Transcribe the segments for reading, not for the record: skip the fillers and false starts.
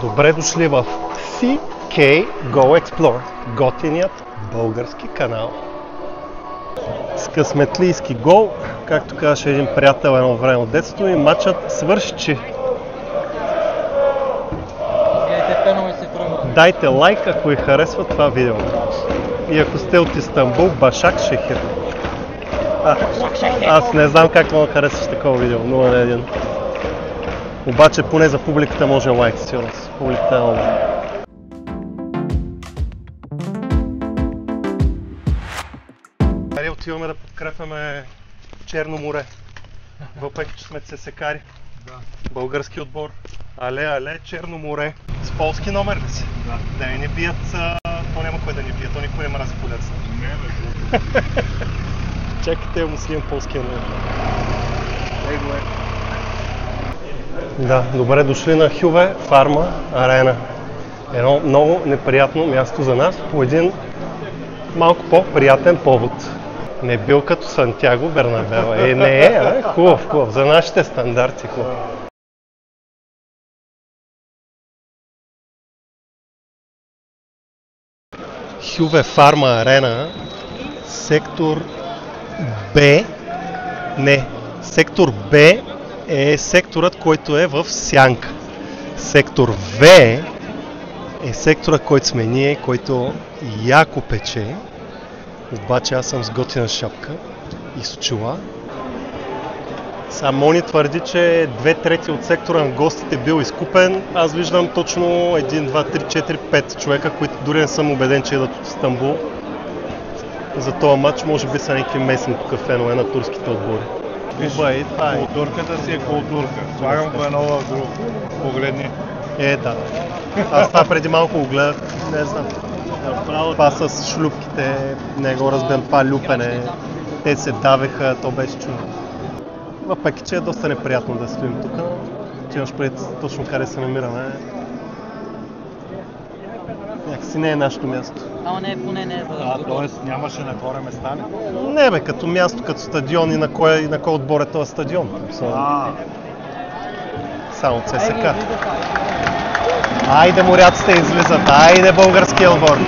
Добре дошли в CK Go Explore, готиният български канал. С късметлийски гол, както казваше един приятел едно време от детството, и матчът свърши. Дайте лайк, ако ви харесва това видео. И ако сте от Истанбул, Башак Шехир. Аз не знам как мога да харесваш такова видео, 0 на 1. Обаче поне за публиката може лайк, сигурно. Публиката е много. Отиваме да подкрепяме Черно море, въпреки че сме цесекари. Български отбор. Але, Черно море. С полски номер ли си? Да не ни бият, то няма кой да ни бият, то никой не мрази полецата. Не, бе. Чакайте, му снимам полския номер. Да, добре дошли на Хюве Фарма Арена. Едно много неприятно място за нас, по един малко по-приятен повод. Не бил като Сантяго Бернабеу. Не е, хубав, за нашите стандарти хубав. Хюве Фарма Арена, сектор Б, сектор Б е секторът, който е в сянка. Сектор В е сектора, който сме ние, който яко пече. Обаче аз съм с готина шапка и с очила. Мони твърди, че 2/3 от сектора на гостите бил изкупен. Аз виждам точно 1, 2, 3, 4, 5 човека, които дори не съм убеден, че идват от Истанбул. За този матч може би са някакви местни тук фенове на турските отбори. Културката си е културка. Слагам го едно в друго. Погледни. Да. Аз това преди малко го гледах, не знам. Това с шлюпките, не го разбирам, това люпене, те се давеха, то беше чудно. Въпреки че е доста неприятно да стоим тук, че имаш пред точно къде се намираме. Някакси не е нашето място. Поне не е за Тоест нямаше на горе места ли? Не бе, като място, като стадион и на кой отбор е този стадион. Само ЦСКА. Айде моряците излизат, айде българския отбор.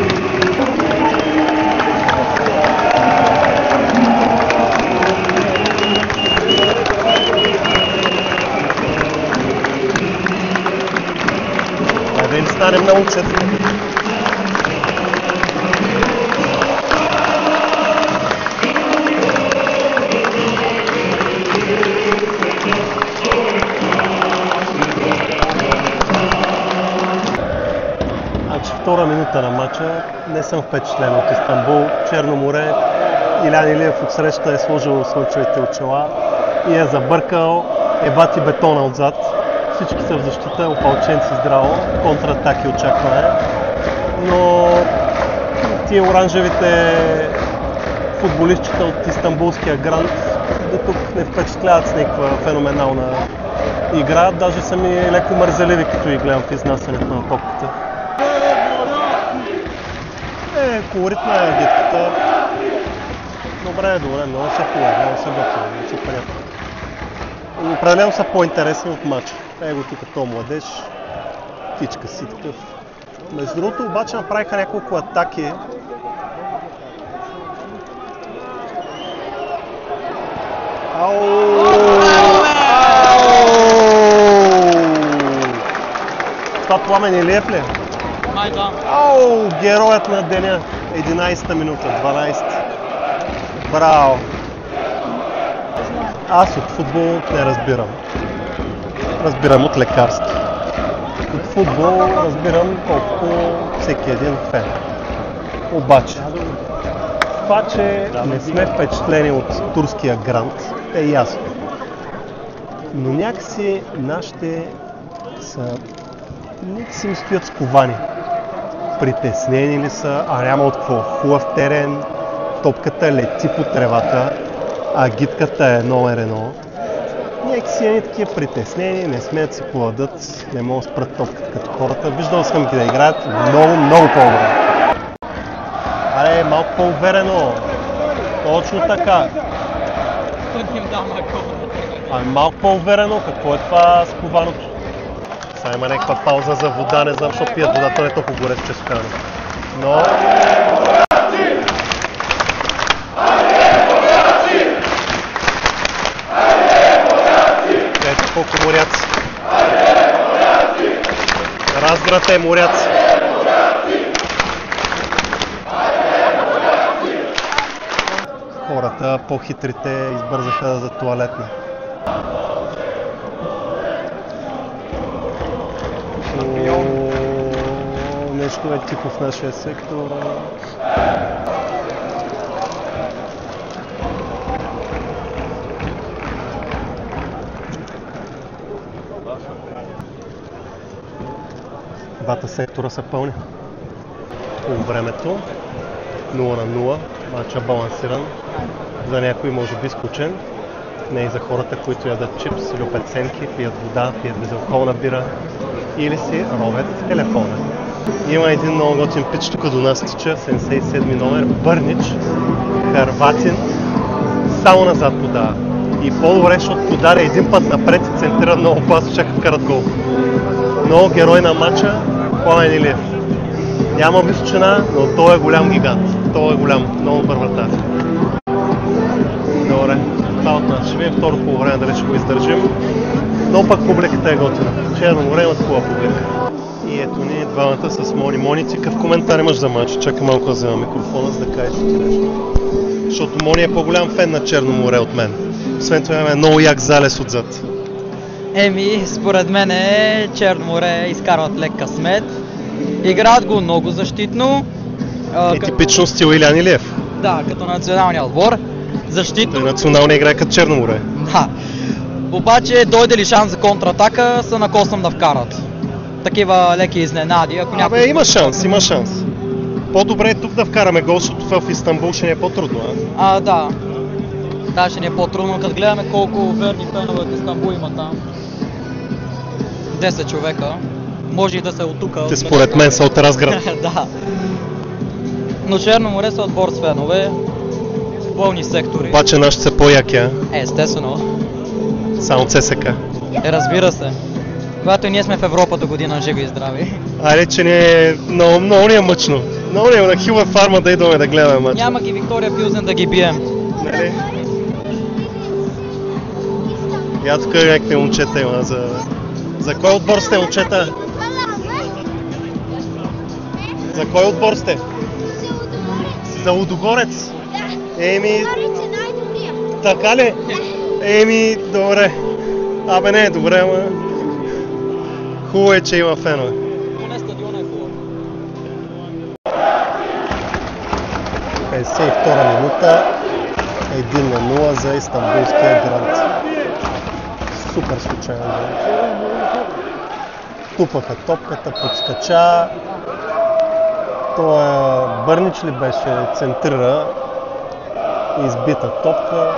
Да им станем на учета. Втора минута на матча, не съм впечатлен от Истанбул. Черно море, Илян Илиев отсреща е сложил слънчевите очила и е забъркал, бати бетона отзад. Всички са в защита, опалченци здраво, контратаки очакване. Но тия оранжевите футболистчета от Истанбулския грант до тук не впечатляват с някаква феноменална игра. Даже са ми леко мързеливи, като ги гледам в изнасянето на топката. Колоритна е битката. Добре, много се хубаво, много се готово, много се приятно. Определено са по-интересни от матча. Его тук този младеж, тичка си такъв. Между другото обаче направиха няколко атаки. Това Пламен Илиев ли? Героят на деня, 11-та минута, 12-та. Браво! Аз от футбол не разбирам. Разбирам от лекарства. От футбол разбирам колкото всеки един фен. Обаче, това, че не сме впечатлени от турския грант, е ясно. Но някакси нашите някакси ми стоят сковани. Притеснени ли са, няма от какво, хубав терен, топката лети по тревата, агитката е номер 1. Някакси едни такива притеснени, не смеят си поладат, не могат да спрат топката като хората. Виждал съм ги да играят много по-добре. Малко по-уверено, точно така. Малко по-уверено, какво е това скованото? Сега има някаква пауза за вода, не знам, защото пият водата, не е толкова горещ, че скано. Но... Ето колко моряци. Разград е моряци. Хората, по-хитрите, избързаха за тоалетна. Нещо е тихо в нашия сектор. Двата сектора са пълни. По времето 0-0, матча балансиран. За някои може би скучен. Не и за хората, които ядат чипс, люпят сенки, пият вода, пият безалкохолна бира или си ровят телефона. Има един много готин пич тук до нас тича, 77 номер, Бърнич, Харватин, само назад подава. И по-добре, защото подаде един път напред и центрира много опасно, чака вкарат гол. Много герой на матча, Пламен Илиев. Няма височина, но той е голям гигант. Той е голям, много добър вратар. Добре, това от нас. Ще видим второто по време, дали ще го издържим. Но пък публиката е готина. Черно море има такова публика. И ето ни двамата с Мони. Мони, ти какъв коментар имаш за матча? Чакай малко да взема микрофона, за да кажеш ти нещо. Защото Мони е по-голям фен на Черно море от мен. Освен това имаме много як залез отзад. Според мен Черно море изкарват лек късмет. Играят го много защитно. Типично стил Илян Илиев. Да, като националния отбор. Защитно. Той националния играе като Черно море. Да. Обаче дойде ли шанс за контратака, са накоснам да вкарат. Такива леки изненади. Ако някой... Има шанс, има шанс. По-добре е тук да вкараме гол, защото в Истанбул ще ни е по-трудно, Да. Да, ще ни е по-трудно, като гледаме колко верни фенове в Истанбул има там. 10 човека. Може и да се оттука. Те според мен са от Разград. Да. Но Черно море са отбор с фенове. Пълни сектори. Обаче нашите са по-яки, Естествено. Само ЦСКА. Разбира се. Когато и ние сме в Европа до година, живи и здрави. Айде, че ни е много ни е мъчно. Много ни е на Хилва фарма да идваме да гледаме матч. Няма ги Виктория Пилзен да ги бием. Нали? Я тук някакви момчета има за кой отбор сте, момчета? За кой отбор сте? За Лудогорец? Еми... Така ли? Еми, добре. Абе не е добре, ама... Хубаво е, че има фенове. Поне стадиона е хубаво. 52 минута. 1-0 за Истанбулския град. Супер случайен гол. Тупаха топката, подскача. Той Бърнич ли беше, центрира. Избита топка.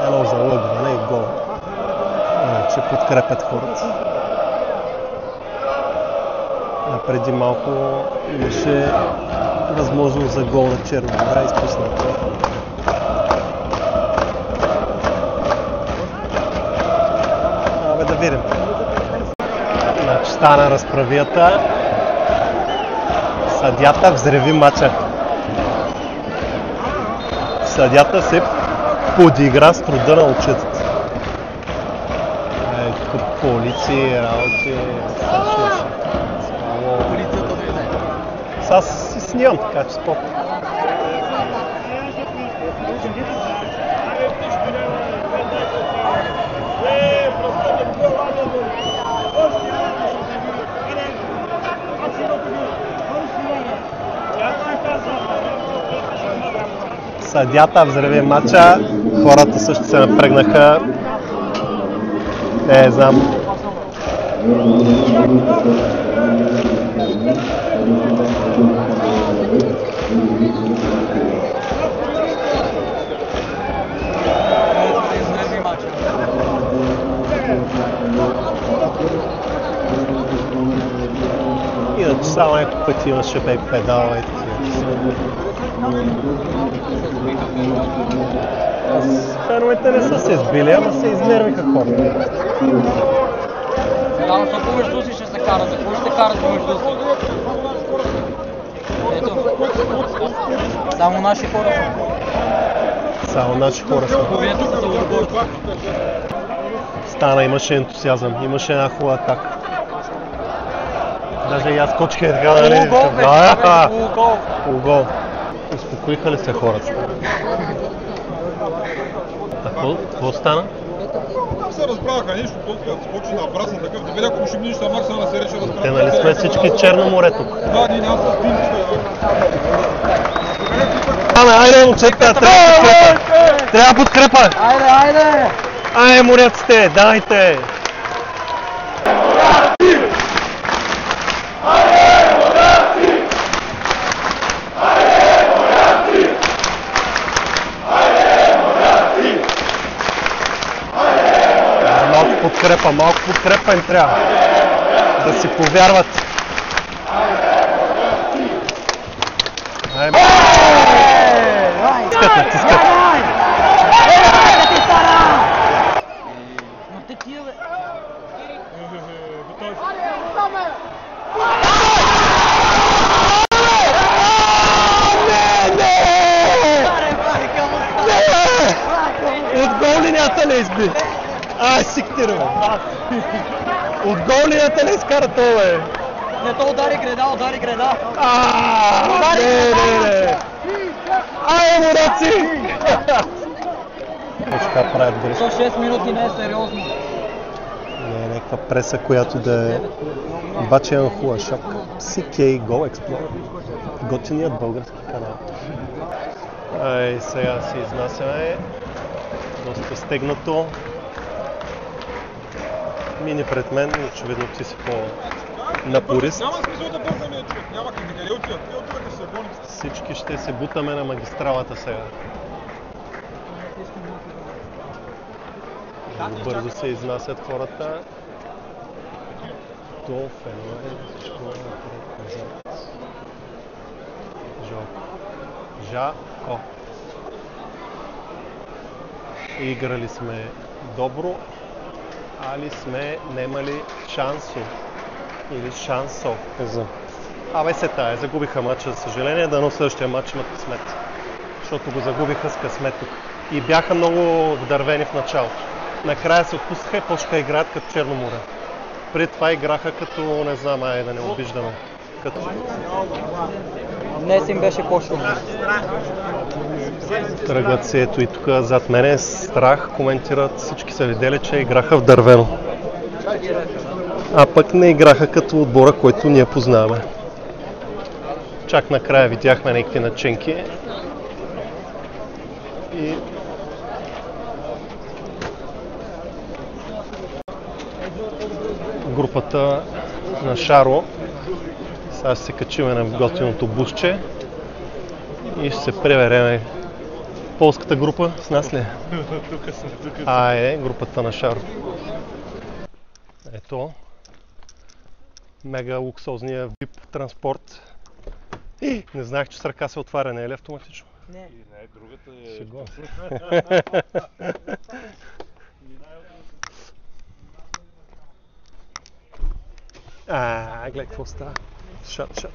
Едно залъгване и гол. Че подкрепят хората. Преди малко имаше възможност за гол на Черно море, изпусната. Абе да видим. Значи стана разправията. Съдията взреви мача. Съдията се подигра с труда на очетата. Тук полиции, работи, Полицията дойде. Сега си снимам, така че спокойно. Съдията взреви матча, хората също се напрегнаха. Не знам. Иначе само няколко пъти имаше бек педала и такива. Феновете не са се избили, ама се изнервиха хората. Да, но помежду си ще се карат. За какво ще се карат помежду си? Ето. Само наши хора са. Само наши хора са. Половината са за Лудогорец. Стана, имаше ентусиазъм, имаше една хубава атака. Даже и аз скочих и така, нали? Полугол беше, полугол. Полугол. Успокоиха ли се хората? А какво стана? Се разправяха нещо, толкова почва да брасна такъв, да видя ако ще минеш на Марса да се рече разправя. Те нали сме всички Черно море тук? Да, ние няма с тимчета. Айде, момчета, трябва подкрепа! Айде! Айде, моряците, дайте! Малко подкрепа им трябва. Да си повярват. Натискат. От гол линията не изби. Сиктира, бе. От гол линията не изкара това, бе. Не, то удари греда. Не. Ай, мораци! Така правят грешки. 6 минути не е сериозно. Не, някаква преса, която да е... Обаче имам хубава шапка. CK Go Explorer. Готиният български канал. Сега си изнасяме. Доста стегнато. Мини пред мен, очевидно ти си по-напорист. Няма смисъл да бързаме, човек. Няма къде отиват. Те отивате се болниците. Всички ще се бутаме на магистралата сега. Много бързо се изнасят хората. До фенове, всичко е напред-назад. Жако. Играли сме добро, али сме немали шансо. Или шансо. Абе се тая, загубиха матча, за съжаление, дано следващия матч имат късмет. Защото го загубиха с късмет тук. И бяха много вдървени в началото. Накрая се отпускаха и почнаха да играят като Черно море. Преди това играха като, не знам, да не обиждаме. Днес им беше по-шумно. Тръгват се, ето и тук зад мене, страх, коментират, всички са видели, че играха в дървено. А пък не играха като отбора, който ние познаваме. Чак накрая видяхме някакви начинки. И групата на Шаро. Сега ще се качиме на готиното бусче и ще се превереме. Полската група с нас ли? Тук са. Групата на Шаро. Ето. Мега луксозния VIP транспорт. Не знаех, че с ръка се отваря, не е ли автоматично? Не. Другата е... Шегон. Гледай какво става. Шат.